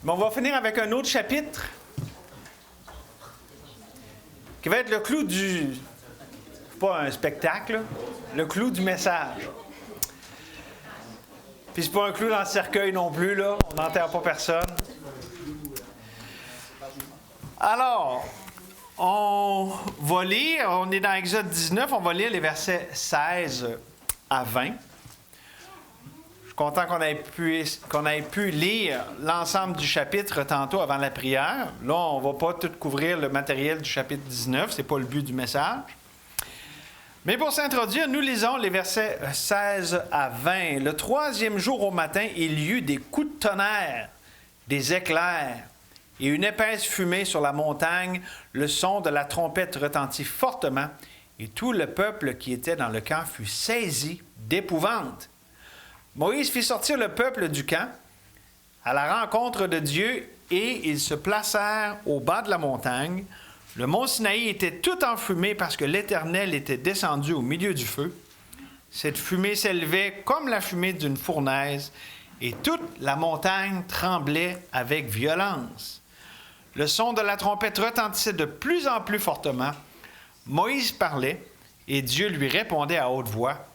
Mais on va finir avec un autre chapitre qui va être le clou du... pas un spectacle, le clou du message. Puis c'est pas un clou dans le cercueil non plus, là. On n'enterre pas personne. Alors, on va lire, on est dans Exode 19, on va lire les versets 16 à 20. Je suis content qu'on ait pu lire l'ensemble du chapitre tantôt avant la prière. Là, on ne va pas tout couvrir le matériel du chapitre 19, ce n'est pas le but du message. Mais pour s'introduire, nous lisons les versets 16 à 20. Le troisième jour au matin, il y eut des coups de tonnerre, des éclairs et une épaisse fumée sur la montagne. Le son de la trompette retentit fortement et tout le peuple qui était dans le camp fut saisi d'épouvante. Moïse fit sortir le peuple du camp à la rencontre de Dieu et ils se placèrent au bas de la montagne. Le mont Sinaï était tout enfumé parce que l'Éternel était descendu au milieu du feu. Cette fumée s'élevait comme la fumée d'une fournaise et toute la montagne tremblait avec violence. Le son de la trompette retentissait de plus en plus fortement. Moïse parlait et Dieu lui répondait à haute voix.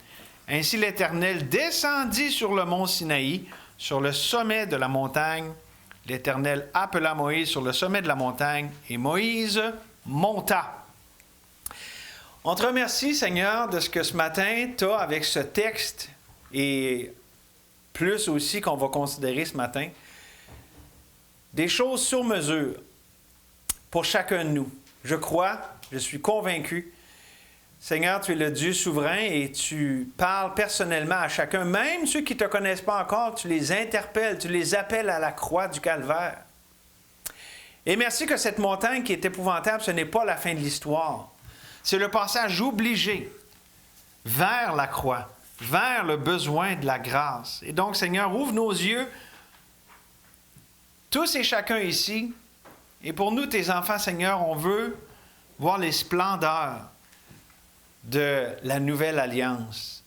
Ainsi l'Éternel descendit sur le mont Sinaï, sur le sommet de la montagne. L'Éternel appela Moïse sur le sommet de la montagne et Moïse monta. On te remercie, Seigneur, de ce que ce matin, tu as avec ce texte et plus aussi qu'on va considérer ce matin, des choses sur mesure pour chacun de nous. Je crois, je suis convaincu. Seigneur, tu es le Dieu souverain et tu parles personnellement à chacun, même ceux qui ne te connaissent pas encore, tu les interpelles, tu les appelles à la croix du calvaire. Et merci que cette montagne qui est épouvantable, ce n'est pas la fin de l'histoire. C'est le passage obligé vers la croix, vers le besoin de la grâce. Et donc, Seigneur, ouvre nos yeux, tous et chacun ici, et pour nous, tes enfants, Seigneur, on veut voir les splendeurs de la nouvelle alliance,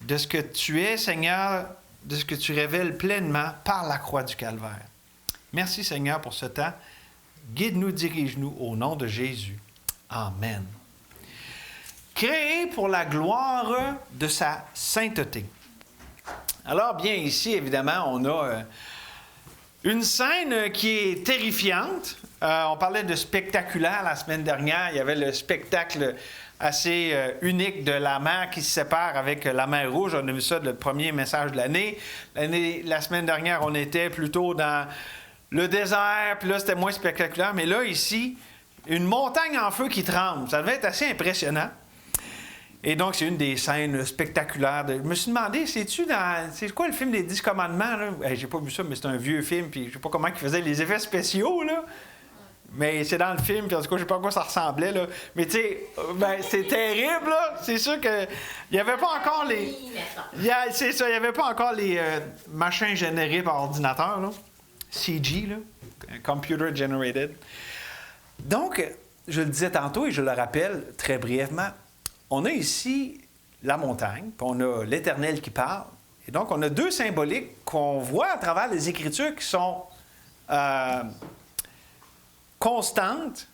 de ce que tu es, Seigneur, de ce que tu révèles pleinement par la croix du calvaire. Merci, Seigneur, pour ce temps. Guide-nous, dirige-nous au nom de Jésus. Amen. Créé pour la gloire de sa sainteté. Alors, bien ici, évidemment, on a une scène qui est terrifiante. On parlait de spectaculaire la semaine dernière. Il y avait le spectacle assez unique de la mer qui se sépare avec la mer Rouge. On a vu ça le premier message de l'année. La semaine dernière, on était plutôt dans le désert, puis là, c'était moins spectaculaire. Mais là, ici, une montagne en feu qui tremble. Ça devait être assez impressionnant. Et donc, c'est une des scènes spectaculaires. Je me suis demandé, c'est quoi le film des 10 commandements, là? J'ai pas vu ça, mais c'est un vieux film, puis je sais pas comment ils faisaient les effets spéciaux, là. Mais c'est dans le film, puis en tout cas, je sais pas à quoi ça ressemblait, là. Mais tu sais, c'est terrible, là. C'est sûr que il n'y avait pas encore les... c'est ça, il n'y avait pas encore les machins générés par ordinateur, là. CG, là. Computer Generated. Donc, je le disais tantôt et je le rappelle très brièvement, on a ici la montagne, puis on a l'Éternel qui parle. Et donc, on a deux symboliques qu'on voit à travers les Écritures qui sont constantes.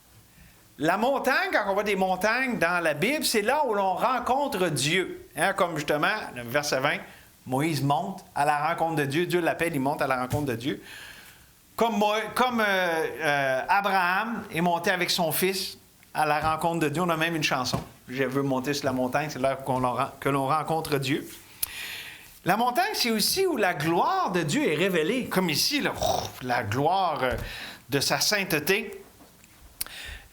La montagne, quand on voit des montagnes dans la Bible, c'est là où l'on rencontre Dieu. Hein, comme justement, le verset 20, Moïse monte à la rencontre de Dieu. Dieu l'appelle, il monte à la rencontre de Dieu. Comme Abraham est monté avec son fils à la rencontre de Dieu. On a même une chanson. Je veux monter sur la montagne, c'est là que l'on rencontre Dieu. La montagne, c'est aussi où la gloire de Dieu est révélée. Comme ici, là, la gloire de sa sainteté.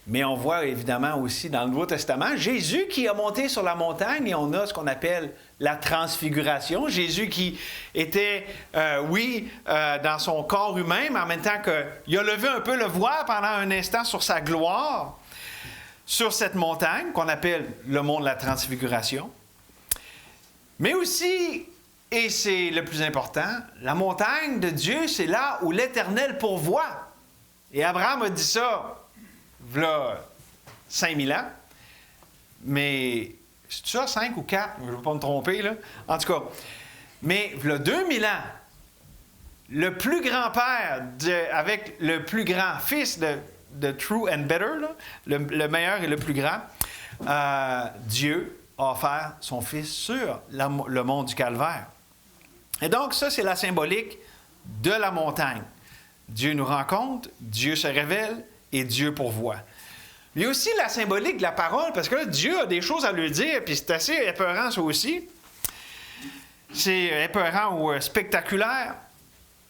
Mais on voit évidemment aussi dans le Nouveau Testament Jésus qui a monté sur la montagne et on a ce qu'on appelle la transfiguration. Jésus qui était, dans son corps humain, mais en même temps qu'il a levé un peu le voile pendant un instant sur sa gloire, sur cette montagne qu'on appelle le mont de la transfiguration. Mais aussi, et c'est le plus important, la montagne de Dieu, c'est là où l'Éternel pourvoit. Et Abraham a dit ça, voilà 5000 ans. Mais, c'est ça, 5 ou 4? Je ne veux pas me tromper, là. En tout cas, mais voilà 2000 ans, le plus grand-père avec le plus grand fils de True and Better, là, le meilleur et le plus grand, Dieu a offert son Fils sur le mont du Calvaire. Et donc, ça, c'est la symbolique de la montagne. Dieu nous rencontre, Dieu se révèle et Dieu pourvoit. Mais aussi la symbolique de la parole, parce que là, Dieu a des choses à lui dire, puis c'est assez épeurant ça aussi. C'est épeurant ou spectaculaire.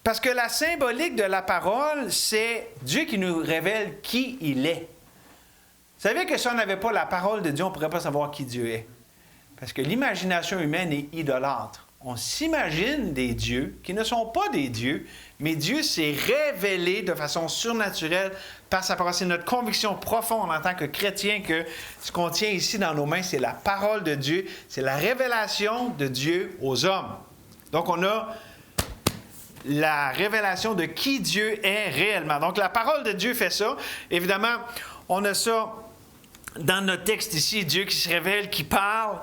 Parce que la symbolique de la parole, c'est Dieu qui nous révèle qui il est. Vous savez que si on n'avait pas la parole de Dieu, on ne pourrait pas savoir qui Dieu est. Parce que l'imagination humaine est idolâtre. On s'imagine des dieux qui ne sont pas des dieux, mais Dieu s'est révélé de façon surnaturelle par sa parole. C'est notre conviction profonde en tant que chrétien que ce qu'on tient ici dans nos mains, c'est la parole de Dieu, c'est la révélation de Dieu aux hommes. Donc, on a la révélation de qui Dieu est réellement. Donc, la parole de Dieu fait ça. Évidemment, on a ça dans notre texte ici, Dieu qui se révèle, qui parle.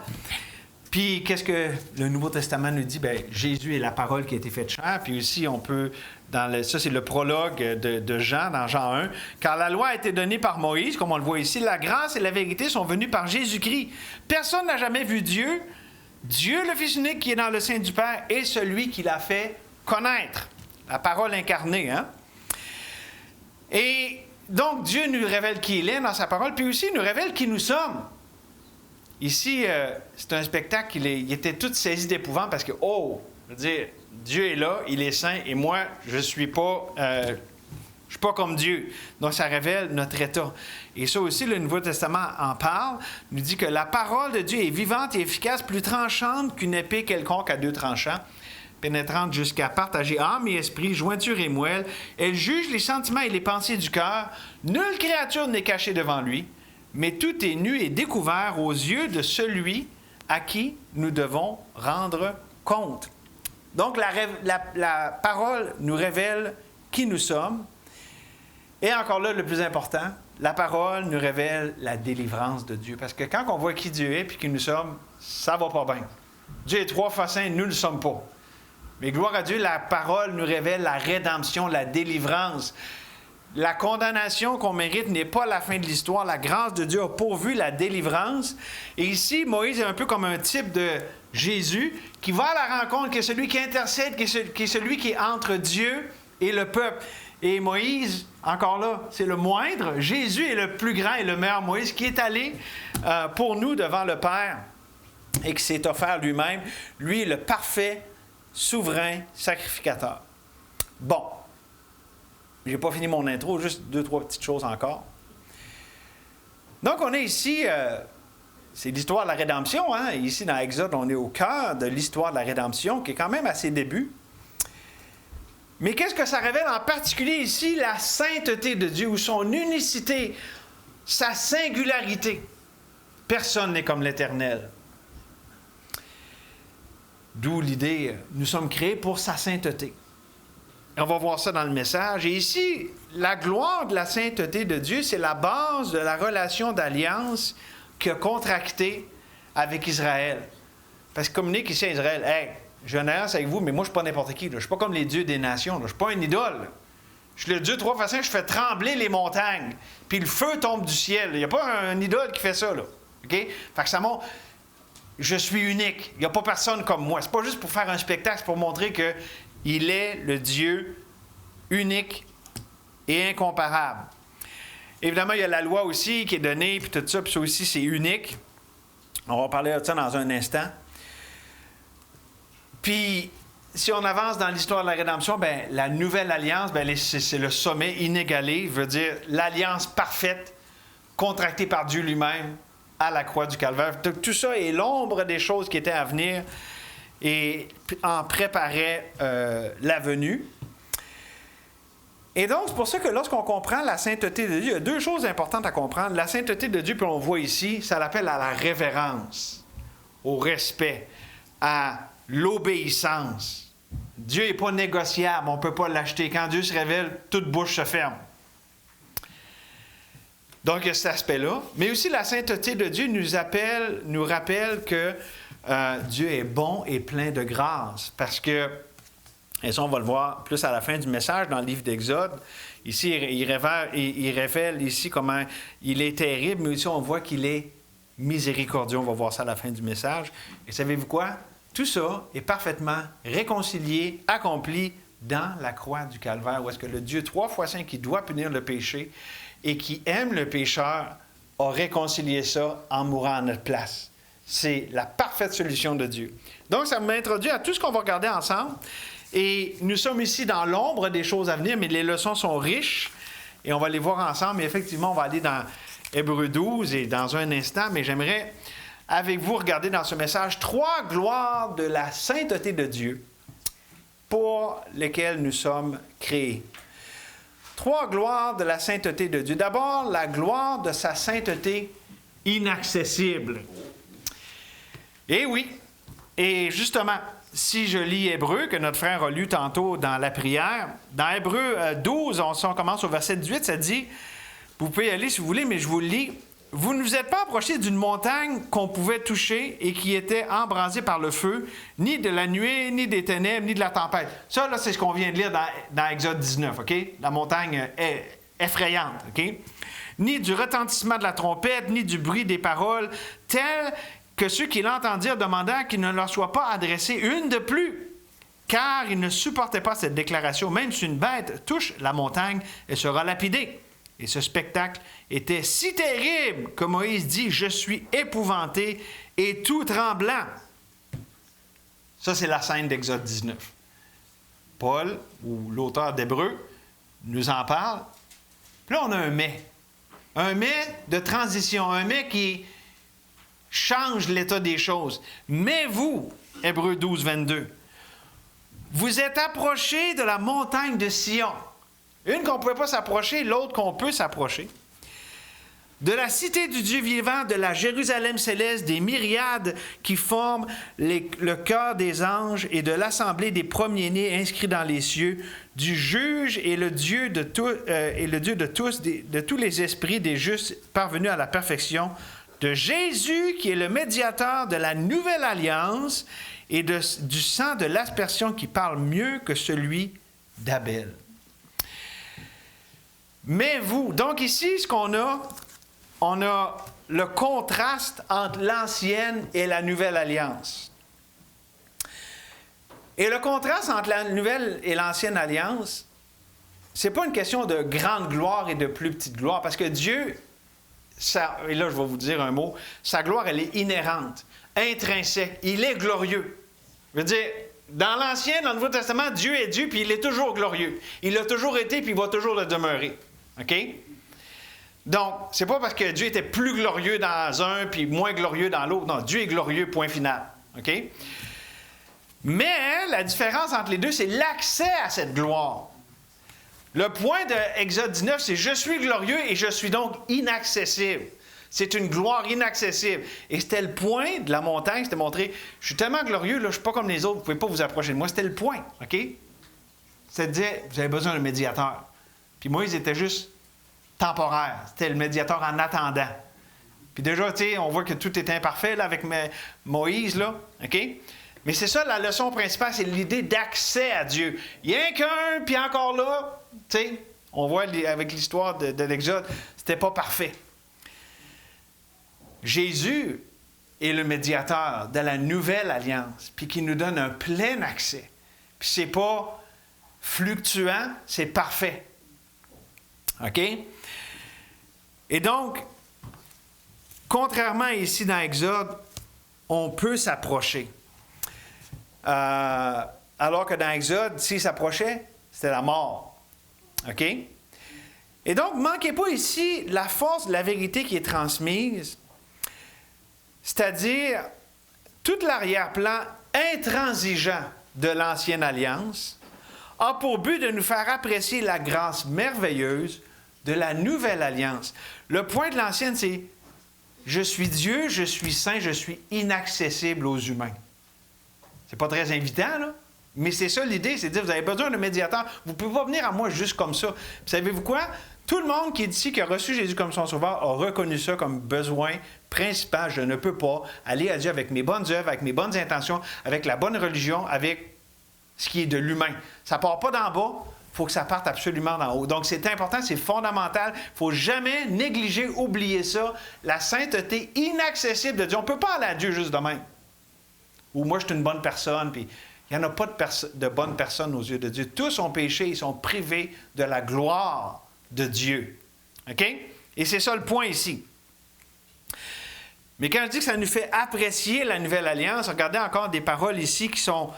Puis, qu'est-ce que le Nouveau Testament nous dit? Bien, Jésus est la parole qui a été faite chair. Puis aussi, on peut, ça c'est le prologue de Jean, dans Jean 1. Car la loi a été donnée par Moïse, comme on le voit ici. La grâce et la vérité sont venues par Jésus-Christ. Personne n'a jamais vu Dieu. Dieu, le Fils unique qui est dans le sein du Père, est celui qui l'a fait connaître. La parole incarnée, hein? Et donc, Dieu nous révèle qui il est dans sa parole, puis aussi il nous révèle qui nous sommes. Ici, c'est un spectacle, il était tout saisi d'épouvante parce que, je veux dire, Dieu est là, il est saint, et moi, je ne suis pas comme Dieu. Donc, ça révèle notre état. Et ça aussi, le Nouveau Testament en parle, nous dit que la parole de Dieu est vivante et efficace, plus tranchante qu'une épée quelconque à deux tranchants, pénétrante jusqu'à partager âme et esprit, jointure et moelle. Elle juge les sentiments et les pensées du cœur. Nulle créature n'est cachée devant lui, mais tout est nu et découvert aux yeux de celui à qui nous devons rendre compte. Donc, la parole nous révèle qui nous sommes. Et encore là, le plus important, la parole nous révèle la délivrance de Dieu. Parce que quand on voit qui Dieu est et qui nous sommes, ça va pas bien. Dieu est trois fois saint, nous ne le sommes pas. Mais gloire à Dieu, la parole nous révèle la rédemption, la délivrance. La condamnation qu'on mérite n'est pas la fin de l'histoire. La grâce de Dieu a pourvu la délivrance. Et ici, Moïse est un peu comme un type de Jésus qui va à la rencontre, qui est celui qui intercède, qui est celui qui est entre Dieu et le peuple. Et Moïse, encore là, c'est le moindre. Jésus est le plus grand et le meilleur Moïse qui est allé pour nous devant le Père et qui s'est offert lui-même. Lui, le parfait, souverain, sacrificateur. Bon. Je n'ai pas fini mon intro, juste 2-3 petites choses encore. Donc, on est ici, c'est l'histoire de la rédemption. Hein? Ici, dans Exode, on est au cœur de l'histoire de la rédemption, qui est quand même à ses débuts. Mais qu'est-ce que ça révèle en particulier ici? La sainteté de Dieu, ou son unicité, sa singularité. Personne n'est comme l'Éternel. D'où l'idée, nous sommes créés pour sa sainteté. On va voir ça dans le message. Et ici, la gloire de la sainteté de Dieu, c'est la base de la relation d'alliance qu'il a contractée avec Israël. Parce qu'il communique ici à Israël, « Hey, j'ai une alliance avec vous, mais moi, je ne suis pas n'importe qui. Je ne suis pas comme les dieux des nations. Je ne suis pas un idole. Je suis le Dieu trois façons, je fais trembler les montagnes. Puis le feu tombe du ciel. Il n'y a pas un idole qui fait ça. Là. OK? Fait que ça montre, je suis unique. Il n'y a pas personne comme moi. C'est pas juste pour faire un spectacle, c'est pour montrer que il est le Dieu unique et incomparable. Évidemment, il y a la loi aussi qui est donnée, puis tout ça, puis ça aussi, c'est unique. On va parler de ça dans un instant. Puis, si on avance dans l'histoire de la rédemption, bien, la nouvelle alliance, bien, c'est le sommet inégalé, veut dire l'alliance parfaite, contractée par Dieu lui-même à la croix du Calvaire. Tout ça est l'ombre des choses qui étaient à venir et en préparait la venue. Et donc, c'est pour ça que lorsqu'on comprend la sainteté de Dieu, il y a deux choses importantes à comprendre. La sainteté de Dieu, puis on voit ici, ça l'appelle à la révérence, au respect, à l'obéissance. Dieu n'est pas négociable, on ne peut pas l'acheter. Quand Dieu se révèle, toute bouche se ferme. Donc, il y a cet aspect-là. Mais aussi, la sainteté de Dieu nous rappelle que Dieu est bon et plein de grâce. Parce que Et ça, on va le voir plus à la fin du message dans le livre d'Exode. Ici, il révèle ici comment il est terrible, mais aussi on voit qu'il est miséricordieux. On va voir ça à la fin du message. Et savez-vous quoi? Tout ça est parfaitement réconcilié, accompli dans la croix du Calvaire, où est-ce que le Dieu 3 fois saint qui doit punir le péché et qui aime le pécheur a réconcilié ça en mourant à notre place. C'est la parfaite solution de Dieu. Donc, ça m'introduit à tout ce qu'on va regarder ensemble. Et nous sommes ici dans l'ombre des choses à venir, mais les leçons sont riches et on va les voir ensemble. Et effectivement, on va aller dans Hébreux 12 et dans un instant, mais j'aimerais avec vous regarder dans ce message 3 gloires de la sainteté de Dieu pour lesquelles nous sommes créés. 3 gloires de la sainteté de Dieu. D'abord, la gloire de sa sainteté inaccessible. Et oui, et justement, si je lis Hébreux, que notre frère a lu tantôt dans la prière, dans Hébreux 12, on commence au verset 18, ça dit, vous pouvez y aller si vous voulez, mais je vous le lis, « Vous ne vous êtes pas approchés d'une montagne qu'on pouvait toucher et qui était embrasée par le feu, ni de la nuée, ni des ténèbres, ni de la tempête. » Ça, là, c'est ce qu'on vient de lire dans Exode 19, OK? La montagne effrayante, OK? Ni du retentissement de la trompette, ni du bruit des paroles, tel que ceux qui l'entendirent demandant qu'il ne leur soit pas adressé une de plus, car ils ne supportaient pas cette déclaration. Même si une bête touche la montagne, elle sera lapidée. Et ce spectacle était si terrible que Moïse dit « Je suis épouvanté et tout tremblant. » Ça, c'est la scène d'Exode 19. Paul, ou l'auteur d'Hébreux, nous en parle. Puis là, on a un mais. Un mais de transition, un mais qui change l'état des choses. Mais vous, Hébreux 12, 22, vous êtes approchés de la montagne de Sion. Une qu'on ne pouvait pas s'approcher, l'autre qu'on peut s'approcher. De la cité du Dieu vivant, de la Jérusalem céleste, des myriades qui forment le cœur des anges et de l'assemblée des premiers-nés inscrits dans les cieux, du juge et le Dieu de, de tous les esprits des justes parvenus à la perfection, de Jésus qui est le médiateur de la nouvelle alliance et du sang de l'aspersion qui parle mieux que celui d'Abel. Mais vous, donc ici, ce qu'on a, on a le contraste entre l'ancienne et la nouvelle alliance. Et le contraste entre la nouvelle et l'ancienne alliance, c'est pas une question de grande gloire et de plus petite gloire, parce que Dieu, et là je vais vous dire un mot, sa gloire, elle est inhérente, intrinsèque, il est glorieux. Je veux dire, dans l'Ancien, dans le Nouveau Testament, Dieu est Dieu, puis il est toujours glorieux. Il a toujours été, puis il va toujours le demeurer. OK? Donc, c'est pas parce que Dieu était plus glorieux dans un, puis moins glorieux dans l'autre. Non, Dieu est glorieux, point final. OK? Mais la différence entre les deux, c'est l'accès à cette gloire. Le point de Exode 19, c'est « Je suis glorieux et je suis donc inaccessible ». C'est une gloire inaccessible. Et c'était le point de la montagne, c'était montrer, je suis tellement glorieux, là, je ne suis pas comme les autres, vous ne pouvez pas vous approcher de moi. C'était le point, OK? C'était de dire, vous avez besoin d'un médiateur. Puis Moïse était juste temporaire. C'était le médiateur en attendant. Puis déjà, tu sais, on voit que tout est imparfait là, avec Moïse, là, OK? Mais c'est ça la leçon principale, c'est l'idée d'accès à Dieu. Il y a qu'un, puis encore là, tu sais, on voit avec l'histoire de l'Exode, c'était pas parfait. Jésus est le médiateur de la nouvelle alliance, puis qui nous donne un plein accès. Puis c'est pas fluctuant, c'est parfait. OK? Et donc, contrairement ici dans Exode, on peut s'approcher. Alors que dans Exode, s'il s'approchait, c'était la mort. OK? Et donc, ne manquez pas ici la force de la vérité qui est transmise, c'est-à-dire tout l'arrière-plan intransigeant de l'Ancienne Alliance a pour but de nous faire apprécier la grâce merveilleuse de la Nouvelle Alliance. Le point de l'Ancienne, c'est « Je suis Dieu, je suis saint, je suis inaccessible aux humains ». C'est pas très invitant, là, mais c'est ça l'idée, c'est de dire « Vous avez besoin d'un médiateur, vous ne pouvez pas venir à moi juste comme ça ». Puis savez-vous quoi? Tout le monde qui est ici, qui a reçu Jésus comme son sauveur, a reconnu ça comme besoin principal. Je ne peux pas aller à Dieu avec mes bonnes œuvres, avec mes bonnes intentions, avec la bonne religion, avec ce qui est de l'humain. Ça ne part pas d'en bas, il faut que ça parte absolument d'en haut. Donc, c'est important, c'est fondamental. Il ne faut jamais négliger, oublier ça. La sainteté inaccessible de Dieu. On ne peut pas aller à Dieu juste de même. Ou moi, je suis une bonne personne, puis il n'y en a pas de bonnes personnes aux yeux de Dieu. Tous ont péché, ils sont privés de la gloire de Dieu. OK? Et c'est ça le point ici. Mais quand je dis que ça nous fait apprécier la Nouvelle Alliance, regardez encore des paroles ici qui sont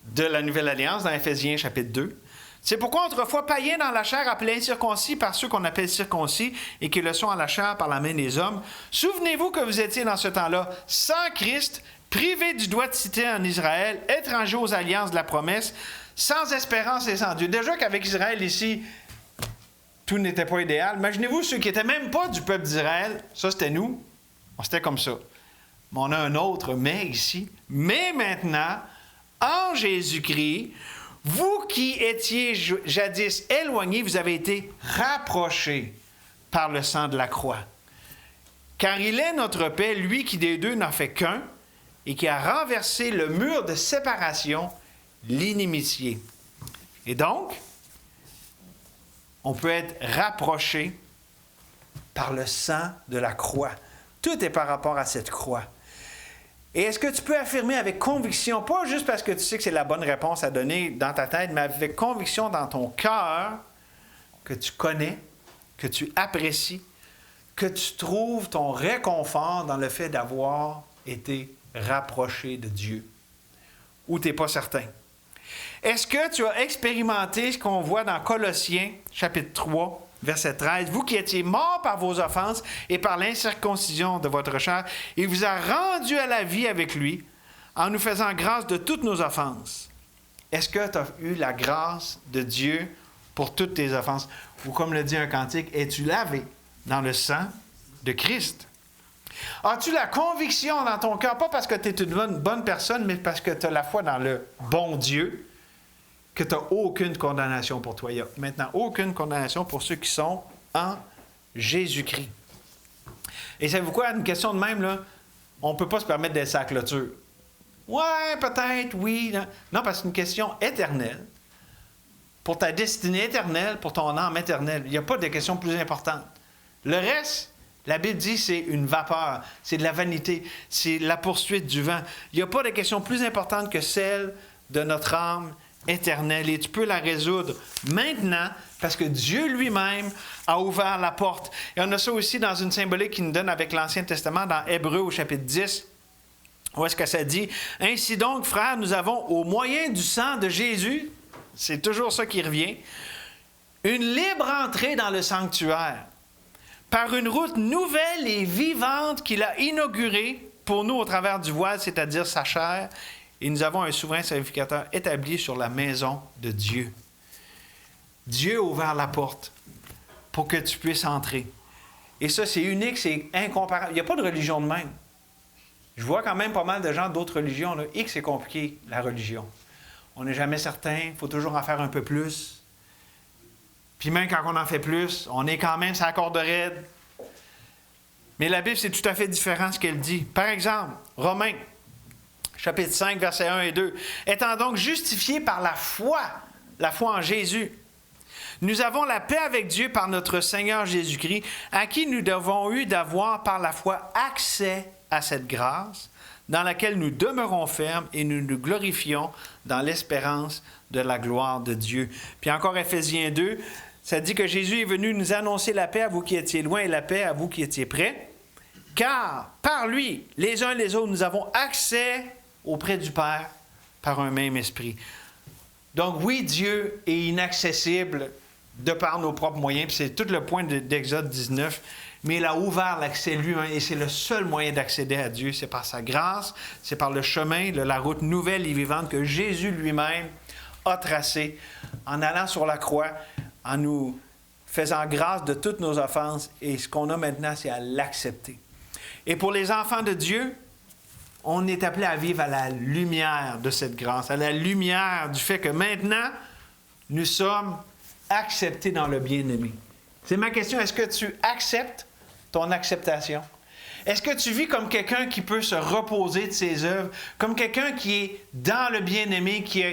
de la Nouvelle Alliance dans Éphésiens chapitre 2. C'est pourquoi autrefois païens dans la chair, appelés incirconcis par ceux qu'on appelle circoncis et qui le sont à la chair par la main des hommes. Souvenez-vous que vous étiez dans ce temps-là sans Christ, privés du droit de cité en Israël, étrangers aux alliances de la promesse, sans espérance et sans Dieu. Déjà qu'avec Israël ici, tout n'était pas idéal. Imaginez-vous ceux qui n'étaient même pas du peuple d'Israël. Ça, c'était nous. C'était comme ça. Mais on a un autre mais ici. Mais maintenant, en Jésus-Christ, vous qui étiez jadis éloignés, vous avez été rapprochés par le sang de la croix. Car il est notre paix, lui qui des deux n'en fait qu'un, et qui a renversé le mur de séparation, l'inimitié. Et donc, on peut être rapproché par le sang de la croix. Tout est par rapport à cette croix. Et est-ce que tu peux affirmer avec conviction, pas juste parce que tu sais que c'est la bonne réponse à donner dans ta tête, mais avec conviction dans ton cœur, que tu connais, que tu apprécies, que tu trouves ton réconfort dans le fait d'avoir été rapproché de Dieu? Ou tu n'es pas certain? Est-ce que tu as expérimenté ce qu'on voit dans Colossiens, chapitre 3, verset 13, « Vous qui étiez morts par vos offenses et par l'incirconcision de votre chair, il vous a rendus à la vie avec lui, en nous faisant grâce de toutes nos offenses. » Est-ce que tu as eu la grâce de Dieu pour toutes tes offenses? Ou comme le dit un cantique, es-tu lavé dans le sang de Christ? As-tu la conviction dans ton cœur, pas parce que tu es une bonne personne, mais parce que tu as la foi dans le bon Dieu, que tu n'as aucune condamnation pour toi. Il n'y a maintenant aucune condamnation pour ceux qui sont en Jésus-Christ. Et savez-vous quoi? Une question de même, là, on ne peut pas se permettre d'être sa clôture. Ouais, peut-être, oui. Non, parce que c'est une question éternelle. Pour ta destinée éternelle, pour ton âme éternelle. Il n'y a pas de question plus importante. Le reste, la Bible dit, c'est une vapeur, c'est de la vanité, c'est la poursuite du vent. Il n'y a pas de question plus importante que celle de notre âme éternelle. Et tu peux la résoudre maintenant parce que Dieu lui-même a ouvert la porte. Et on a ça aussi dans une symbolique qui nous donne avec l'Ancien Testament, dans Hébreux au chapitre 10, où est-ce que ça dit? « Ainsi donc, frères, nous avons au moyen du sang de Jésus, c'est toujours ça qui revient, une libre entrée dans le sanctuaire, par une route nouvelle et vivante qu'il a inaugurée pour nous au travers du voile, c'est-à-dire sa chair, et nous avons un souverain sacrificateur établi sur la maison de Dieu. » Dieu a ouvert la porte pour que tu puisses entrer. Et ça, c'est unique, c'est incomparable. Il n'y a pas de religion de même. Je vois quand même pas mal de gens d'autres religions. Là. Et que c'est compliqué, la religion. On n'est jamais certain, il faut toujours en faire un peu plus. Puis même quand on en fait plus, on est quand même sur la corde raide. Mais la Bible, c'est tout à fait différent ce qu'elle dit. Par exemple, Romains, chapitre 5, versets 1 et 2. « Étant donc justifiés par la foi en Jésus, nous avons la paix avec Dieu par notre Seigneur Jésus-Christ, à qui nous avons eu d'avoir par la foi accès à cette grâce, dans laquelle nous demeurons fermes et nous nous glorifions dans l'espérance de la gloire de Dieu. » Puis encore Éphésiens 2, ça dit que Jésus est venu nous annoncer la paix à vous qui étiez loin et la paix à vous qui étiez près, car par lui, les uns et les autres, nous avons accès auprès du Père par un même esprit. Donc oui, Dieu est inaccessible de par nos propres moyens, puis c'est tout le point d'Exode 19, mais il a ouvert l'accès lui-même, et c'est le seul moyen d'accéder à Dieu, c'est par sa grâce, c'est par le chemin, la route nouvelle et vivante que Jésus lui-même a tracée en allant sur la croix, en nous faisant grâce de toutes nos offenses, et ce qu'on a maintenant, c'est à l'accepter. Et pour les enfants de Dieu, on est appelé à vivre à la lumière de cette grâce, à la lumière du fait que maintenant, nous sommes acceptés dans le bien-aimé. C'est ma question, est-ce que tu acceptes ton acceptation? Est-ce que tu vis comme quelqu'un qui peut se reposer de ses œuvres, comme quelqu'un qui est dans le bien-aimé, qui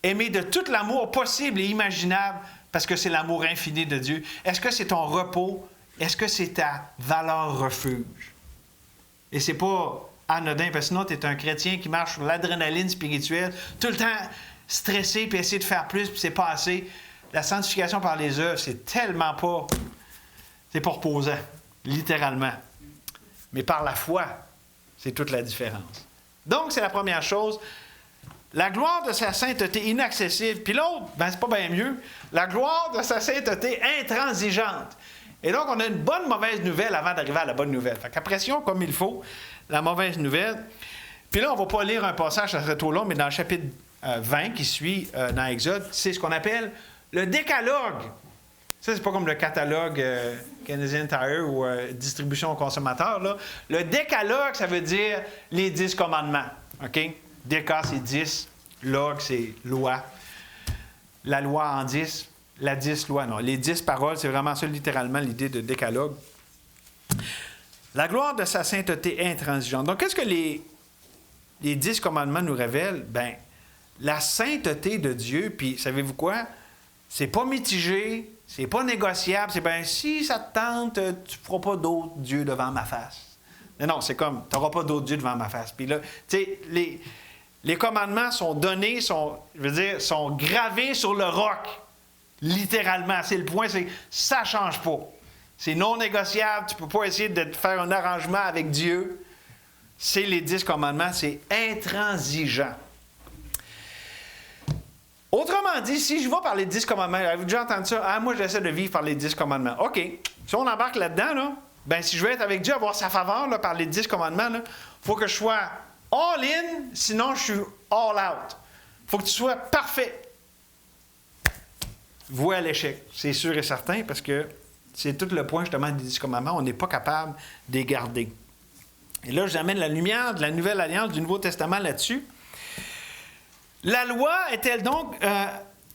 aimer de tout l'amour possible et imaginable parce que c'est l'amour infini de Dieu? Est-ce que c'est ton repos? Est-ce que c'est ta valeur refuge? Et c'est pas anodin, parce que sinon, tu es un chrétien qui marche sur l'adrénaline spirituelle, tout le temps stressé, puis essayer de faire plus, puis c'est pas assez. La sanctification par les œuvres, c'est tellement pas... C'est pas reposant, littéralement. Mais par la foi, c'est toute la différence. Donc, c'est la première chose. La gloire de sa sainteté inaccessible. Puis l'autre, ben c'est pas bien mieux. La gloire de sa sainteté intransigeante. Et donc, on a une bonne mauvaise nouvelle avant d'arriver à la bonne nouvelle. Fait qu'apprécions comme il faut la mauvaise nouvelle. Puis là, on ne va pas lire un passage, ça serait trop long, mais dans le chapitre 20 qui suit dans Exode, c'est ce qu'on appelle le décalogue. Ça, c'est pas comme le catalogue Canadian Tire ou distribution aux consommateurs. Là. Le décalogue, ça veut dire les 10 commandements. OK? Déca, c'est 10. Log, c'est loi. La loi en 10. La 10 loi, non. Les 10 paroles, c'est vraiment ça, littéralement, l'idée de décalogue. La gloire de sa sainteté intransigeante. Donc, qu'est-ce que les 10 commandements nous révèlent? Bien, la sainteté de Dieu, puis savez-vous quoi? C'est pas mitigé, c'est pas négociable. C'est bien, si ça te tente, tu ne feras pas d'autres dieux devant ma face. Mais non, c'est comme, tu n'auras pas d'autres dieux devant ma face. Puis là, tu sais, les commandements sont donnés, sont gravés sur le roc. Littéralement, c'est le point, c'est ça ne change pas. C'est non négociable, tu ne peux pas essayer de faire un arrangement avec Dieu. C'est les 10 commandements, c'est intransigeant. Autrement dit, si je vais par les 10 commandements, avez-vous déjà entendu ça? Ah, moi, j'essaie de vivre par les 10 commandements. OK. Si on embarque là-dedans, là, ben, si je veux être avec Dieu, avoir sa faveur là, par les 10 commandements, il faut que je sois all-in, sinon je suis all-out. Il faut que tu sois parfait. Voué à l'échec, c'est sûr et certain, parce que c'est tout le point justement des 10 commandements, on n'est pas capable de les garder. Et là, j'amène la lumière de la Nouvelle Alliance, du Nouveau Testament là-dessus. La loi est-elle donc,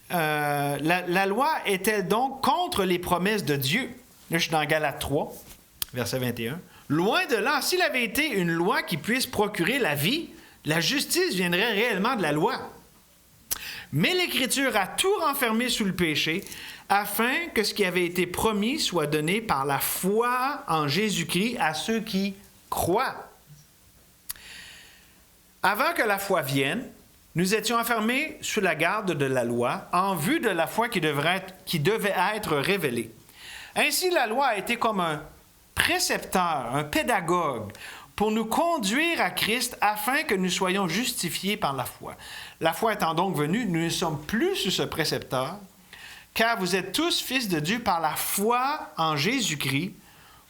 la loi est-elle donc contre les promesses de Dieu? Là, je suis dans Galates 3, verset 21. Loin de là, s'il avait été une loi qui puisse procurer la vie, la justice viendrait réellement de la loi. Mais l'Écriture a tout renfermé sous le péché, afin que ce qui avait été promis soit donné par la foi en Jésus-Christ à ceux qui croient. Avant que la foi vienne, nous étions enfermés sous la garde de la loi, en vue de la foi qui devait être révélée. Ainsi, la loi a été comme un précepteur, un pédagogue, pour nous conduire à Christ afin que nous soyons justifiés par la foi. La foi étant donc venue, nous ne sommes plus sous ce précepteur, car vous êtes tous fils de Dieu par la foi en Jésus-Christ.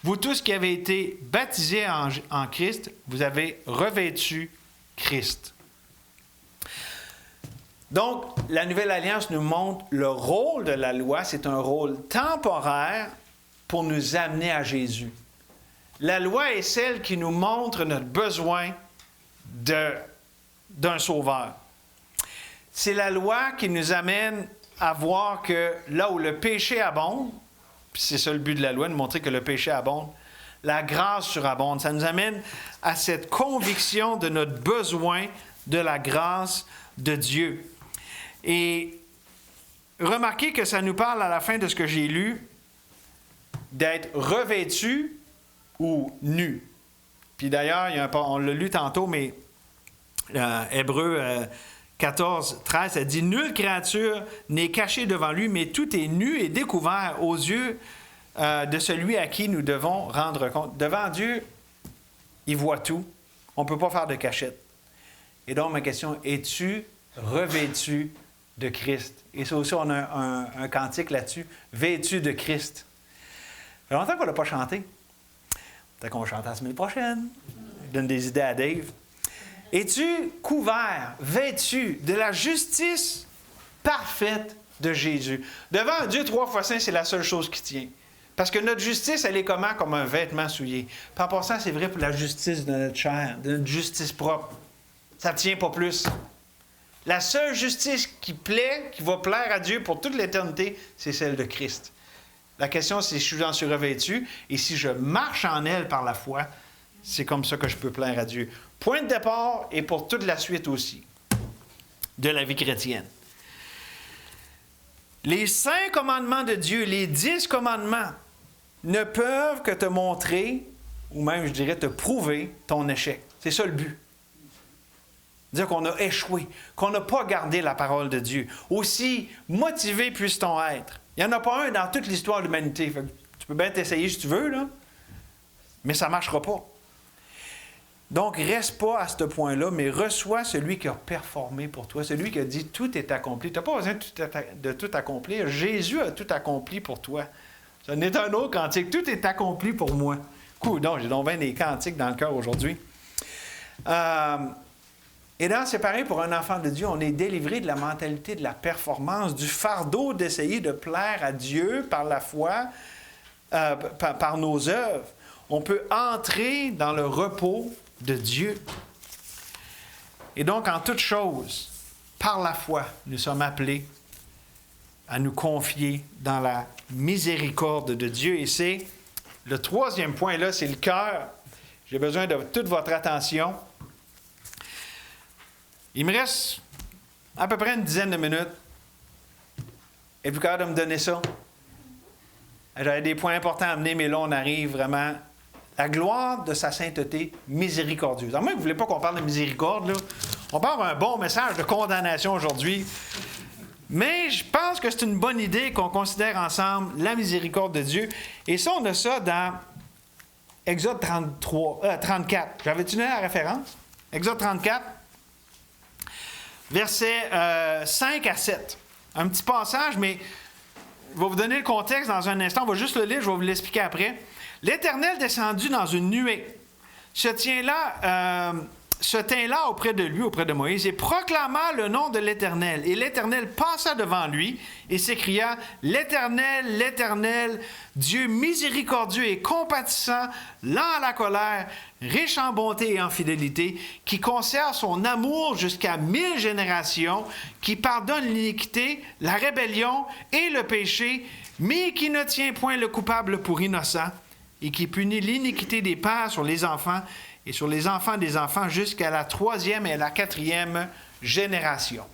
Vous tous qui avez été baptisés en Christ, vous avez revêtu Christ. Donc, la Nouvelle Alliance nous montre le rôle de la loi. C'est un rôle temporaire pour nous amener à Jésus. La loi est celle qui nous montre notre besoin d'un sauveur. C'est la loi qui nous amène à voir que là où le péché abonde, puis c'est ça le but de la loi, de montrer que le péché abonde, la grâce surabonde. Ça nous amène à cette conviction de notre besoin de la grâce de Dieu. Et remarquez que ça nous parle à la fin de ce que j'ai lu, d'être revêtu ou nu. Puis d'ailleurs, on l'a lu tantôt, mais Hébreux 14, 13, ça dit « Nulle créature n'est cachée devant lui, mais tout est nu et découvert aux yeux de celui à qui nous devons rendre compte. » Devant Dieu, il voit tout. On ne peut pas faire de cachette. Et donc, ma question, es-tu revêtu de Christ? Et ça aussi, on a un cantique là-dessus. « Vêtu de Christ ». Ça fait longtemps qu'on ne l'a pas chanté. Peut-être qu'on va chanter la semaine prochaine. Je donne des idées à Dave. Es-tu couvert, vêtu de la justice parfaite de Jésus? Devant Dieu 3 fois saint, c'est la seule chose qui tient. Parce que notre justice, elle est comment? Comme un vêtement souillé. Puis en passant, c'est vrai pour la justice de notre chair, de notre justice propre. Ça ne tient pas plus. La seule justice qui plaît, qui va plaire à Dieu pour toute l'éternité, c'est celle de Christ. La question, c'est si j'en suis revêtu et si je marche en elle par la foi, c'est comme ça que je peux plaire à Dieu. Point de départ et pour toute la suite aussi de la vie chrétienne. Les 5 commandements de Dieu, les 10 commandements, ne peuvent que te montrer, ou même, je dirais, te prouver ton échec. C'est ça le but. Dire qu'on a échoué, qu'on n'a pas gardé la parole de Dieu. Aussi motivé puisse-t-on être. Il n'y en a pas un dans toute l'histoire de l'humanité. Tu peux bien t'essayer si tu veux, là, mais ça ne marchera pas. Donc, reste pas à ce point-là, mais reçois celui qui a performé pour toi, celui qui a dit « tout est accompli ». Tu n'as pas besoin de tout accomplir. Jésus a tout accompli pour toi. Ce n'est un autre cantique. Tout est accompli pour moi. Coudonc, j'ai donc bien des cantiques dans le cœur aujourd'hui. Et là, c'est pareil pour un enfant de Dieu. On est délivré de la mentalité de la performance, du fardeau d'essayer de plaire à Dieu par la foi, par nos œuvres. On peut entrer dans le repos de Dieu. Et donc, en toute chose, par la foi, nous sommes appelés à nous confier dans la miséricorde de Dieu. Et c'est le 3e point, là, c'est le cœur. J'ai besoin de toute votre attention. Il me reste à peu près une dizaine de minutes. Êtes-vous capable de me donner ça? J'avais des points importants à amener, mais là, on arrive vraiment... La gloire de sa sainteté miséricordieuse. À moins que vous ne voulez pas qu'on parle de miséricorde, là, on parle d'un bon message de condamnation aujourd'hui. Mais je pense que c'est une bonne idée qu'on considère ensemble la miséricorde de Dieu. Et ça, on a ça dans Exode 34. J'avais-tu donné la référence? Exode 34, versets 5 à 7. Un petit passage, mais je vais vous donner le contexte dans un instant. On va juste le lire, je vais vous l'expliquer après. L'Éternel descendit dans une nuée, se tint là auprès de lui, auprès de Moïse, et proclama le nom de l'Éternel. Et l'Éternel passa devant lui et s'écria, « L'Éternel, l'Éternel, Dieu miséricordieux et compatissant, lent à la colère, riche en bonté et en fidélité, qui conserve son amour jusqu'à 1000 générations, qui pardonne l'iniquité, la rébellion et le péché, mais qui ne tient point le coupable pour innocent, et qui punit l'iniquité des pères sur les enfants et sur les enfants des enfants jusqu'à la 3e et la 4e génération. »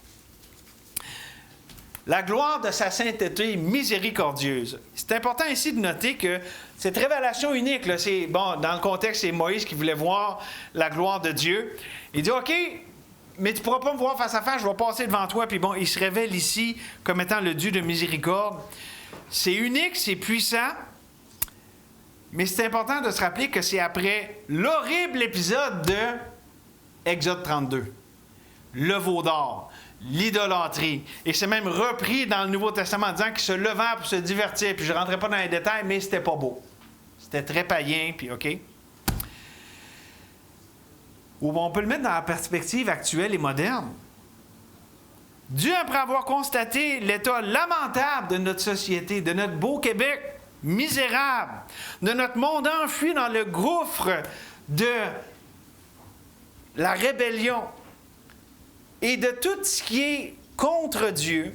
La gloire de sa sainteté miséricordieuse. C'est important ici de noter que cette révélation unique, là, c'est, bon, dans le contexte, c'est Moïse qui voulait voir la gloire de Dieu. Il dit, « OK, mais tu ne pourras pas me voir face à face, je vais passer devant toi. » Puis bon, il se révèle ici comme étant le Dieu de miséricorde. C'est unique, c'est puissant. Mais c'est important de se rappeler que c'est après l'horrible épisode de Exode 32. Le veau d'or, l'idolâtrie. Et c'est même repris dans le Nouveau Testament en disant qu'il se levait pour se divertir. Puis je ne rentrerai pas dans les détails, mais c'était pas beau. C'était très païen, puis OK. Ou on peut le mettre dans la perspective actuelle et moderne. Dieu, après avoir constaté l'état lamentable de notre société, de notre beau Québec, misérable, de notre monde enfui dans le gouffre de la rébellion et de tout ce qui est contre Dieu,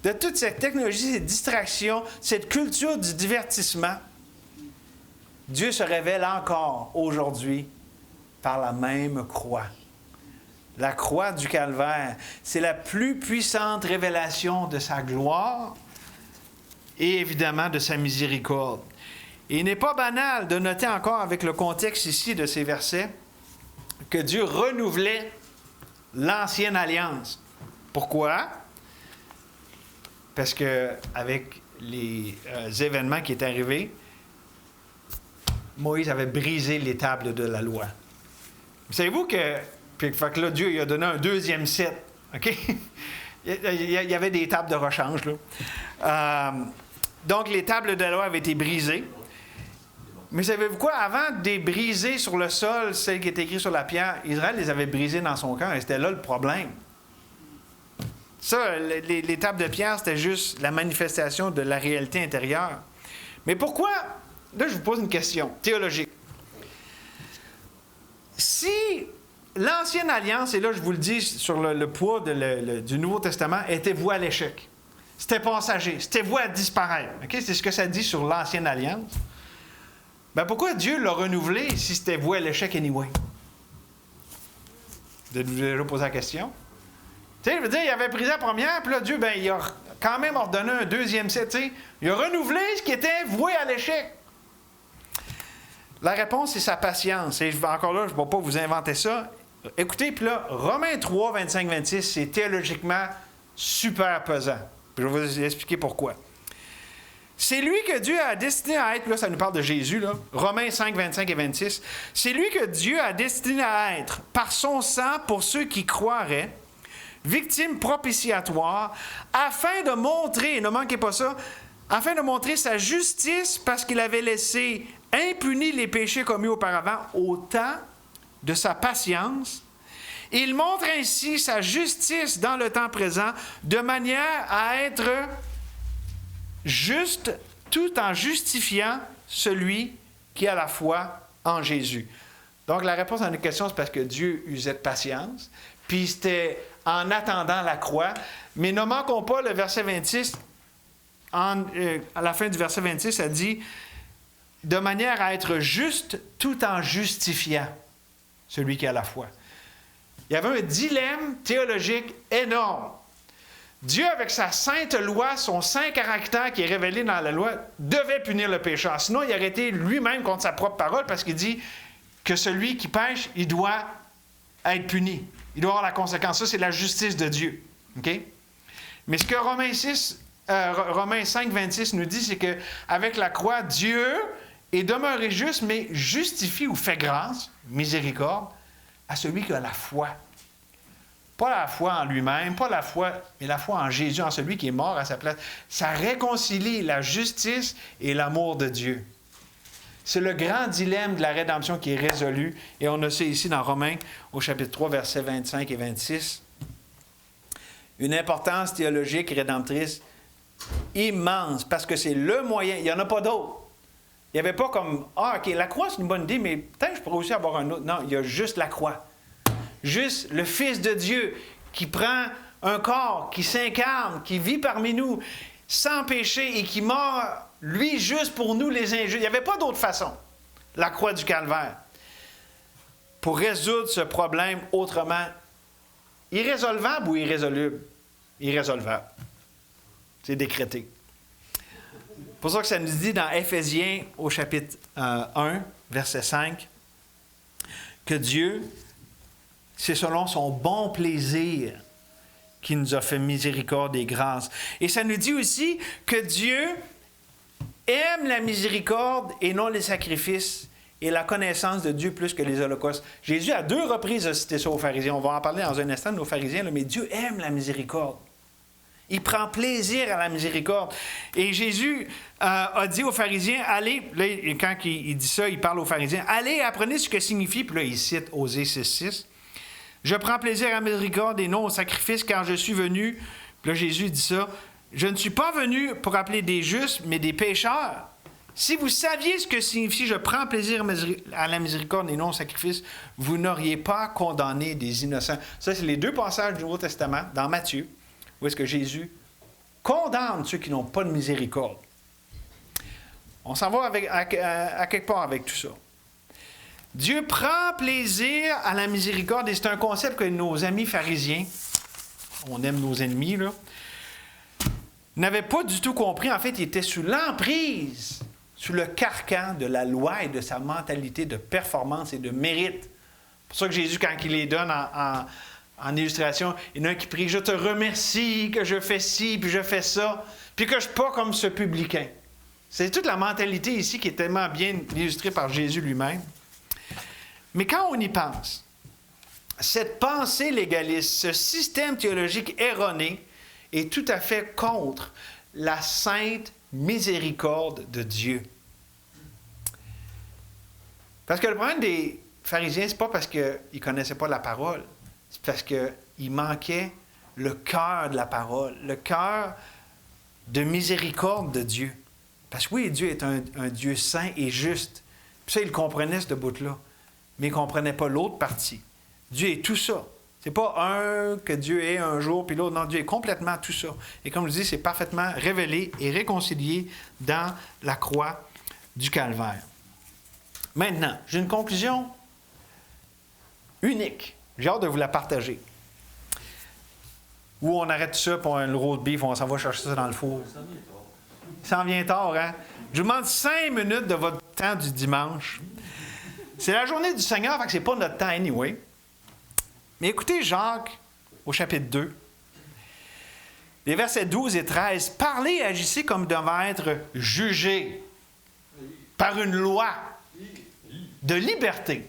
de toute cette technologie, cette distraction, cette culture du divertissement, Dieu se révèle encore aujourd'hui par la même croix. La croix du Calvaire, c'est la plus puissante révélation de sa gloire et évidemment de sa miséricorde. Et il n'est pas banal de noter encore avec le contexte ici de ces versets que Dieu renouvelait l'ancienne alliance. Pourquoi? Parce que avec les événements qui est arrivés, Moïse avait brisé les tables de la loi. Savez-vous que, fait que là, Dieu il a donné un deuxième set, OK? Il y avait des tables de rechange, là. Donc, les tables de la loi avaient été brisées. Mais savez-vous quoi? Avant de les briser sur le sol, celles qui étaient écrites sur la pierre, Israël les avait brisées dans son cœur et c'était là le problème. Ça, les tables de pierre, c'était juste la manifestation de la réalité intérieure. Mais pourquoi? Là, je vous pose une question théologique. Si l'ancienne alliance, et là, je vous le dis sur le poids du Nouveau Testament, était vouée à l'échec. C'était passager, c'était voué à disparaître. Okay? C'est ce que ça dit sur l'ancienne alliance. Ben pourquoi Dieu l'a renouvelé si c'était voué à l'échec anyway? Vous avez déjà posé la question? Tu sais, je veux dire, il avait pris la première, puis là, Dieu, ben, il a quand même ordonné un deuxième set. Il a renouvelé ce qui était voué à l'échec. La réponse, c'est sa patience. Et encore là, je ne vais pas vous inventer ça. Écoutez, puis là, Romains 3, 25, 26, c'est théologiquement super pesant. Je vais vous expliquer pourquoi. C'est lui que Dieu a destiné à être, là ça nous parle de Jésus, là, Romains 5, 25 et 26, c'est lui que Dieu a destiné à être, par son sang, pour ceux qui croiraient, victime propitiatoire, afin de montrer, ne manquez pas ça, afin de montrer sa justice parce qu'il avait laissé impunis les péchés commis auparavant au temps de sa patience. Il montre ainsi sa justice dans le temps présent de manière à être juste tout en justifiant celui qui a la foi en Jésus. Donc la réponse à notre question, c'est parce que Dieu usait de patience, puis c'était en attendant la croix. Mais ne manquons pas le verset 26, à la fin du verset 26, ça dit « de manière à être juste tout en justifiant celui qui a la foi ». Il y avait un dilemme théologique énorme. Dieu, avec sa sainte loi, son saint caractère qui est révélé dans la loi, devait punir le pécheur. Sinon, il aurait été lui-même contre sa propre parole parce qu'il dit que celui qui pêche, il doit être puni. Il doit avoir la conséquence. Ça, c'est la justice de Dieu. Okay? Mais ce que Romains 5, 26 nous dit, c'est qu'avec la croix, Dieu est demeuré juste, mais justifie ou fait grâce, miséricorde, à celui qui a la foi. Pas la foi en lui-même, pas la foi, mais la foi en Jésus, en celui qui est mort à sa place. Ça réconcilie la justice et l'amour de Dieu. C'est le grand dilemme de la rédemption qui est résolu. Et on a ça ici dans Romains, au chapitre 3, versets 25 et 26. Une importance théologique rédemptrice immense, parce que c'est le moyen. Il n'y en a pas d'autre. Il n'y avait pas comme, OK, la croix, c'est une bonne idée, mais peut-être que je pourrais aussi avoir un autre. Non, il y a juste la croix. Juste le Fils de Dieu qui prend un corps, qui s'incarne, qui vit parmi nous, sans péché et qui meurt, lui, juste pour nous les injustes. Il n'y avait pas d'autre façon, la croix du calvaire, pour résoudre ce problème autrement. Irrésolvable ou irrésoluble? Irrésolvable. C'est décrété. C'est pour ça que ça nous dit dans Éphésiens, au chapitre 1, verset 5, que Dieu, c'est selon son bon plaisir qu'il nous a fait miséricorde et grâce. Et ça nous dit aussi que Dieu aime la miséricorde et non les sacrifices et la connaissance de Dieu plus que les holocaustes. Jésus, à 2 reprises, a cité ça aux pharisiens. On va en parler dans un instant de nos pharisiens, là, mais Dieu aime la miséricorde. Il prend plaisir à la miséricorde. Et Jésus a dit aux pharisiens, allez, là, quand il dit ça, il parle aux pharisiens, allez, apprenez ce que signifie, puis là, il cite Osée 6.6. Je prends plaisir à la miséricorde et non au sacrifice, car je suis venu, puis là, Jésus dit ça, je ne suis pas venu pour appeler des justes, mais des pécheurs. Si vous saviez ce que signifie je prends plaisir à la miséricorde et non au sacrifice, vous n'auriez pas condamné des innocents. Ça, c'est les 2 passages du Nouveau Testament, dans Matthieu, où est-ce que Jésus condamne ceux qui n'ont pas de miséricorde. On s'en va à quelque part avec tout ça. Dieu prend plaisir à la miséricorde, et c'est un concept que nos amis pharisiens, on aime nos ennemis, là, n'avaient pas du tout compris. En fait, ils étaient sous l'emprise, sous le carcan de la loi et de sa mentalité de performance et de mérite. C'est pour ça que Jésus, quand il les donne en illustration, il y en a un qui prie « Je te remercie que je fais ci, puis je fais ça, puis que je ne suis pas comme ce publicain. » C'est toute la mentalité ici qui est tellement bien illustrée par Jésus lui-même. Mais quand on y pense, cette pensée légaliste, ce système théologique erroné est tout à fait contre la sainte miséricorde de Dieu. Parce que le problème des pharisiens, ce n'est pas parce qu'ils ne connaissaient pas la parole, c'est parce qu'il manquait le cœur de la parole, le cœur de miséricorde de Dieu. Parce que oui, Dieu est un Dieu saint et juste. Puis ça, ils comprenaient ce bout-là. Mais ils ne comprenaient pas l'autre partie. Dieu est tout ça. C'est pas un que Dieu est un jour, puis l'autre. Non, Dieu est complètement tout ça. Et comme je dis, c'est parfaitement révélé et réconcilié dans la croix du calvaire. Maintenant, j'ai une conclusion unique. J'ai hâte de vous la partager. Ou on arrête tout ça pour un roast beef, on s'en va chercher ça dans le four. Ça en vient tard, hein? Je vous demande 5 minutes de votre temps du dimanche. C'est la journée du Seigneur, fait que c'est pas notre temps anyway. Mais écoutez Jacques, au chapitre 2, les versets 12 et 13. « Parlez et agissez comme devant être jugés par une loi de liberté. »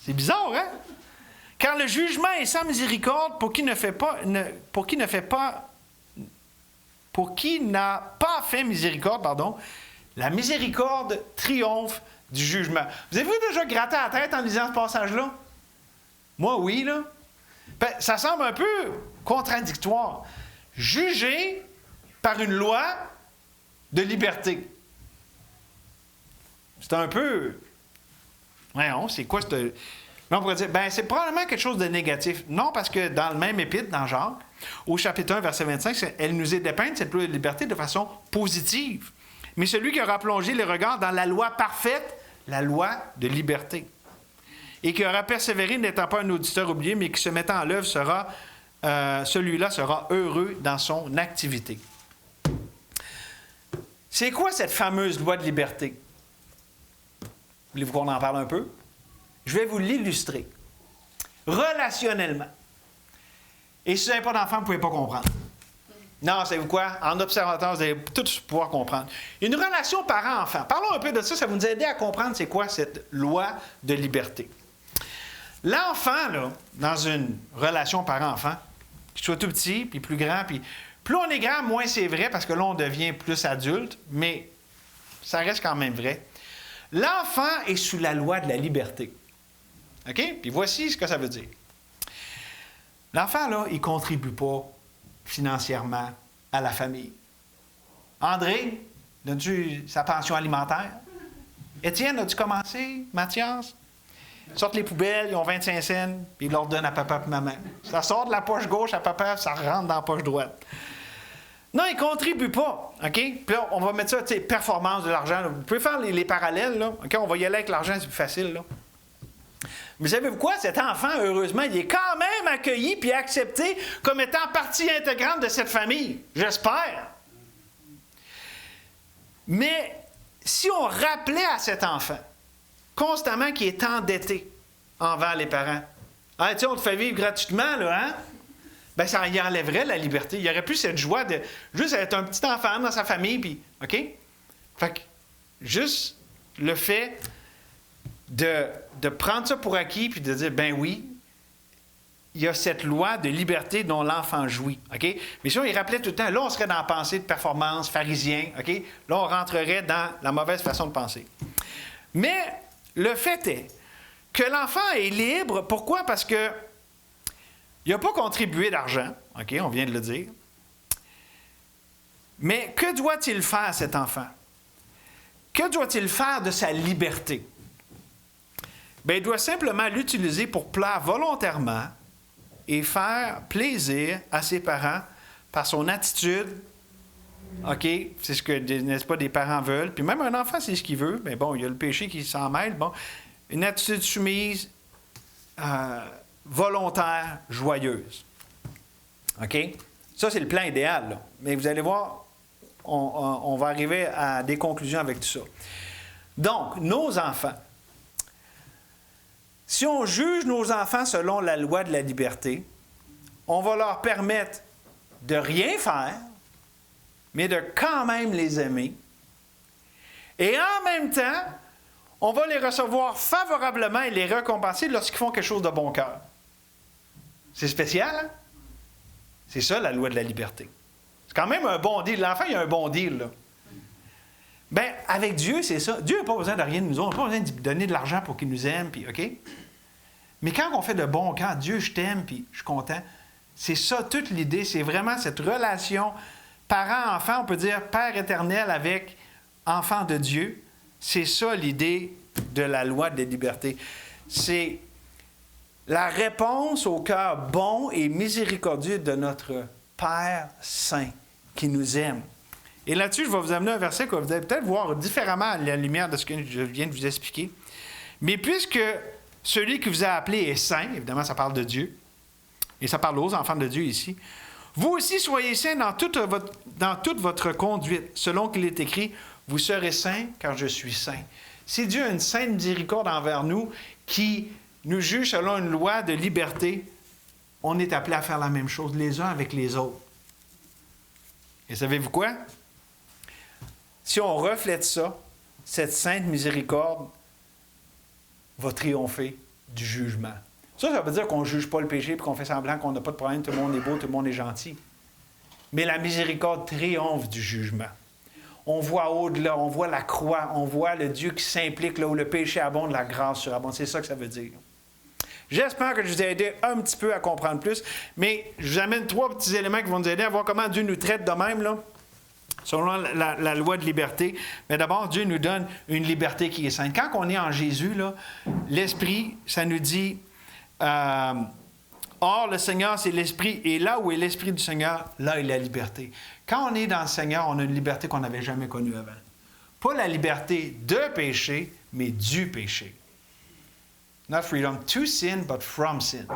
C'est bizarre, hein? « Car le jugement est sans miséricorde pour qui n'a pas fait miséricorde, pardon. La miséricorde triomphe du jugement. » Vous avez-vous déjà gratté la tête en lisant ce passage-là? Moi, oui, là. Ben, ça semble un peu contradictoire. Jugé par une loi de liberté. C'est un peu... Voyons, c'est quoi cette... Là, on pourrait dire, ben, c'est probablement quelque chose de négatif. Non, parce que dans le même épître, dans Jacques, au chapitre 1, verset 25, elle nous est dépeinte, cette loi de liberté, de façon positive. Mais celui qui aura plongé les regards dans la loi parfaite, la loi de liberté, et qui aura persévéré n'étant pas un auditeur oublié, mais qui se mettant en l'œuvre celui-là sera heureux dans son activité. C'est quoi cette fameuse loi de liberté? Voulez-vous qu'on en parle un peu? Je vais vous l'illustrer. Relationnellement. Et si vous n'avez pas d'enfant, vous ne pouvez pas comprendre. Non, savez-vous quoi? En observateur, vous allez tous pouvoir comprendre. Une relation parent-enfant. Parlons un peu de ça, ça va nous aider à comprendre c'est quoi cette loi de liberté. L'enfant, là, dans une relation parent-enfant, qu'il soit tout petit, puis plus grand, puis plus on est grand, moins c'est vrai, parce que là, on devient plus adulte, mais ça reste quand même vrai. L'enfant est sous la loi de la liberté. OK? Puis voici ce que ça veut dire. L'enfant, là, il ne contribue pas financièrement à la famille. André, donnes-tu sa pension alimentaire? Étienne, as-tu commencé? Mathias? Ils sortent les poubelles, ils ont 25 cents, puis ils leur donnent à papa et maman. Ça sort de la poche gauche à papa, ça rentre dans la poche droite. Non, ils ne contribuent pas. OK? Puis là, on va mettre ça, tu sais, performance de l'argent. Vous pouvez faire les parallèles, là. OK? On va y aller avec l'argent, c'est plus facile, là. Mais savez-vous quoi? Cet enfant, heureusement, il est quand même accueilli puis accepté comme étant partie intégrante de cette famille. J'espère. Mais si on rappelait à cet enfant constamment qu'il est endetté envers les parents, ah, tu sais, on te fait vivre gratuitement, là, hein? Bien, ça y enlèverait la liberté. Il n'y aurait plus cette joie de juste être un petit enfant dans sa famille, puis, OK? Fait que, juste le fait de prendre ça pour acquis, puis de dire, ben oui, il y a cette loi de liberté dont l'enfant jouit, OK? Mais si on y rappelait tout le temps, là, on serait dans la pensée de performance, pharisien, OK? Là, on rentrerait dans la mauvaise façon de penser. Mais le fait est que l'enfant est libre. Pourquoi? Parce que il n'a pas contribué d'argent, OK? On vient de le dire. Mais que doit-il faire, cet enfant? Que doit-il faire de sa liberté? Bien, il doit simplement l'utiliser pour plaire volontairement et faire plaisir à ses parents par son attitude. OK? C'est ce que, n'est-ce pas, des parents veulent. Puis même un enfant, c'est ce qu'il veut. Mais bon, il y a le péché qui s'en mêle. Bon, une attitude soumise, volontaire, joyeuse. OK? Ça, c'est le plan idéal, là. Mais vous allez voir, on va arriver à des conclusions avec tout ça. Donc, nos enfants. Si on juge nos enfants selon la loi de la liberté, on va leur permettre de rien faire, mais de quand même les aimer. Et en même temps, on va les recevoir favorablement et les récompenser lorsqu'ils font quelque chose de bon cœur. C'est spécial, hein? C'est ça, la loi de la liberté. C'est quand même un bon deal. L'enfant, il a un bon deal, là. Bien, avec Dieu, c'est ça. Dieu n'a pas besoin de rien de nous autres. On n'a pas besoin de lui donner de l'argent pour qu'il nous aime, puis OK? Mais quand on fait de bon cœur, Dieu, je t'aime, puis je suis content, c'est ça toute l'idée. C'est vraiment cette relation parent-enfant, on peut dire Père éternel avec enfant de Dieu. C'est ça l'idée de la loi de la liberté. C'est la réponse au cœur bon et miséricordieux de notre Père saint qui nous aime. Et là-dessus, je vais vous amener un verset que vous allez peut-être voir différemment à la lumière de ce que je viens de vous expliquer. Mais puisque celui qui vous a appelé est saint, évidemment, ça parle de Dieu, et ça parle aux enfants de Dieu ici, vous aussi soyez saints dans toute votre conduite, selon qu'il est écrit, vous serez saints car je suis saint. Si Dieu a une sainte miséricorde envers nous, qui nous juge selon une loi de liberté, on est appelé à faire la même chose les uns avec les autres. Et savez-vous quoi? Si on reflète ça, cette sainte miséricorde va triompher du jugement. Ça veut dire qu'on ne juge pas le péché et qu'on fait semblant qu'on n'a pas de problème, tout le monde est beau, tout le monde est gentil. Mais la miséricorde triomphe du jugement. On voit au-delà, on voit la croix, on voit le Dieu qui s'implique là où le péché abonde, la grâce surabonde. C'est ça que ça veut dire. J'espère que je vous ai aidé un petit peu à comprendre plus, mais je vous amène 3 petits éléments qui vont nous aider à voir comment Dieu nous traite de même, là, selon la loi de liberté. Mais d'abord, Dieu nous donne une liberté qui est sainte. Quand on est en Jésus, là, l'Esprit, ça nous dit... Or, le Seigneur, c'est l'Esprit, et là où est l'Esprit du Seigneur, là est la liberté. Quand on est dans le Seigneur, on a une liberté qu'on n'avait jamais connue avant. Pas la liberté de péché, mais du péché. Not freedom to sin, but from sin.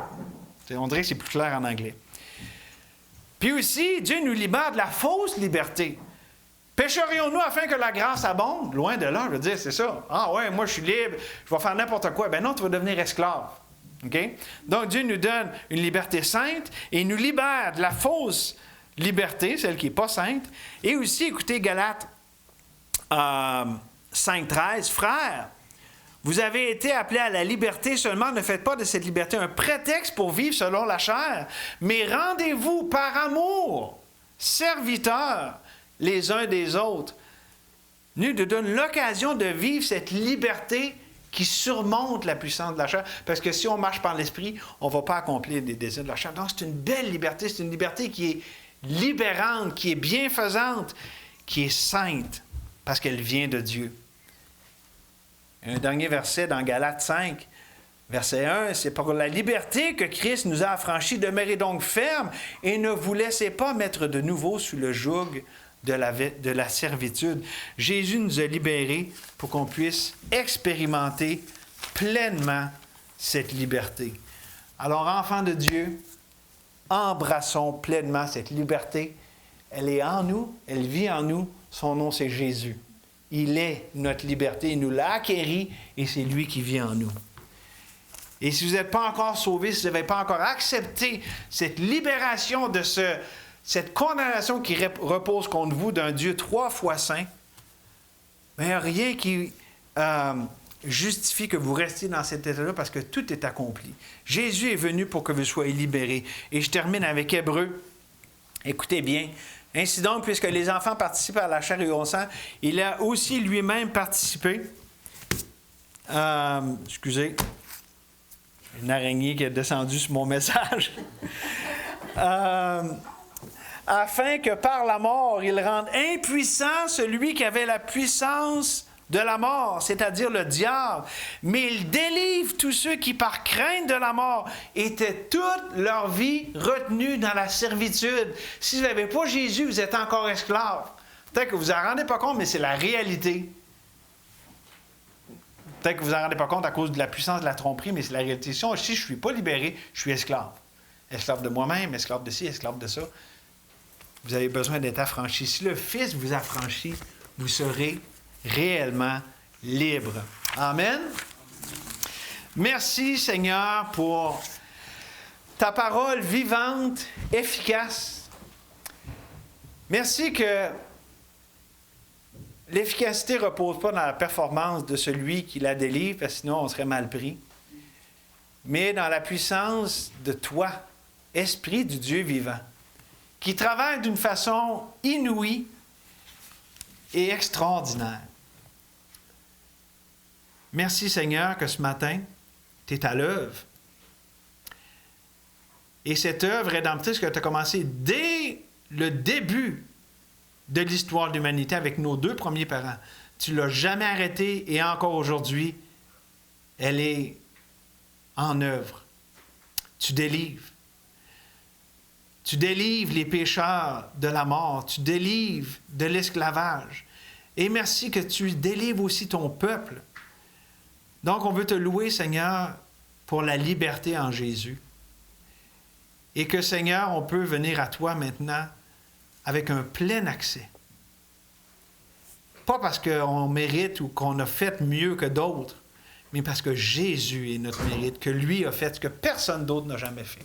On dirait que c'est plus clair en anglais. Puis aussi, Dieu nous libère de la fausse liberté. Pécherions-nous afin que la grâce abonde? Loin de là, je veux dire, c'est ça. Ah ouais, moi je suis libre, je vais faire n'importe quoi. Ben non, tu vas devenir esclave. Okay? Donc, Dieu nous donne une liberté sainte et nous libère de la fausse liberté, celle qui n'est pas sainte. Et aussi, écoutez Galates 5.13, frères, vous avez été appelés à la liberté, seulement ne faites pas de cette liberté un prétexte pour vivre selon la chair, mais rendez-vous par amour, serviteurs les uns des autres. Dieu nous donne l'occasion de vivre cette liberté qui surmonte la puissance de la chair. Parce que si on marche par l'esprit, on ne va pas accomplir les désirs de la chair. Donc, c'est une belle liberté. C'est une liberté qui est libérante, qui est bienfaisante, qui est sainte, parce qu'elle vient de Dieu. Un dernier verset dans Galates 5, verset 1, c'est pour la liberté que Christ nous a affranchis. Demeurez donc fermes et ne vous laissez pas mettre de nouveau sous le joug de la servitude. Jésus nous a libérés pour qu'on puisse expérimenter pleinement cette liberté. Alors, enfants de Dieu, embrassons pleinement cette liberté. Elle est en nous, elle vit en nous. Son nom, c'est Jésus. Il est notre liberté, il nous l'a acquérie et c'est lui qui vit en nous. Et si vous n'êtes pas encore sauvés, si vous n'avez pas encore accepté cette libération de cette condamnation qui repose contre vous d'un Dieu 3 fois saint, mais il n'y a rien qui justifie que vous restiez dans cet état-là parce que tout est accompli. Jésus est venu pour que vous soyez libérés. Et je termine avec Hébreux. Écoutez bien. Ainsi donc, puisque les enfants participent à la chair et au sang, il a aussi lui-même participé. Excusez. Une araignée qui est descendue sur mon message. Afin que par la mort, il rende impuissant celui qui avait la puissance de la mort, c'est-à-dire le diable. Mais il délivre tous ceux qui, par crainte de la mort, étaient toute leur vie retenus dans la servitude. Si vous n'avez pas Jésus, vous êtes encore esclaves. Peut-être que vous ne vous en rendez pas compte, mais c'est la réalité. Peut-être que vous ne vous en rendez pas compte à cause de la puissance de la tromperie, mais c'est la réalité. Si je ne suis pas libéré, je suis esclave. Esclave de moi-même, esclave de ci, esclave de ça. Vous avez besoin d'être affranchi. Si le Fils vous affranchit, vous serez réellement libre. Amen. Merci, Seigneur, pour ta parole vivante, efficace. Merci que l'efficacité ne repose pas dans la performance de celui qui la délivre, parce que sinon on serait mal pris, mais dans la puissance de toi, Esprit du Dieu vivant, qui travaille d'une façon inouïe et extraordinaire. Merci Seigneur que ce matin, tu es à l'œuvre. Et cette œuvre rédemptrice que tu as commencée dès le début de l'histoire de l'humanité avec nos 2 premiers parents, tu ne l'as jamais arrêtée et encore aujourd'hui, elle est en œuvre. Tu délivres. Tu délivres les pécheurs de la mort. Tu délivres de l'esclavage. Et merci que tu délivres aussi ton peuple. Donc, on veut te louer, Seigneur, pour la liberté en Jésus. Et que, Seigneur, on peut venir à toi maintenant avec un plein accès. Pas parce qu'on mérite ou qu'on a fait mieux que d'autres, mais parce que Jésus est notre mérite, que lui a fait ce que personne d'autre n'a jamais fait.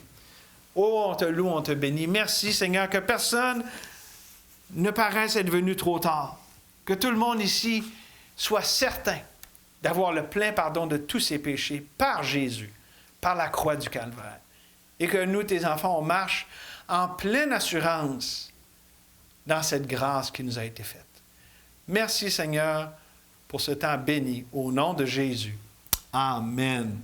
Oh, on te loue, on te bénit. Merci, Seigneur, que personne ne paraisse être venu trop tard. Que tout le monde ici soit certain d'avoir le plein pardon de tous ses péchés par Jésus, par la croix du Calvaire. Et que nous, tes enfants, on marche en pleine assurance dans cette grâce qui nous a été faite. Merci, Seigneur, pour ce temps béni. Au nom de Jésus. Amen.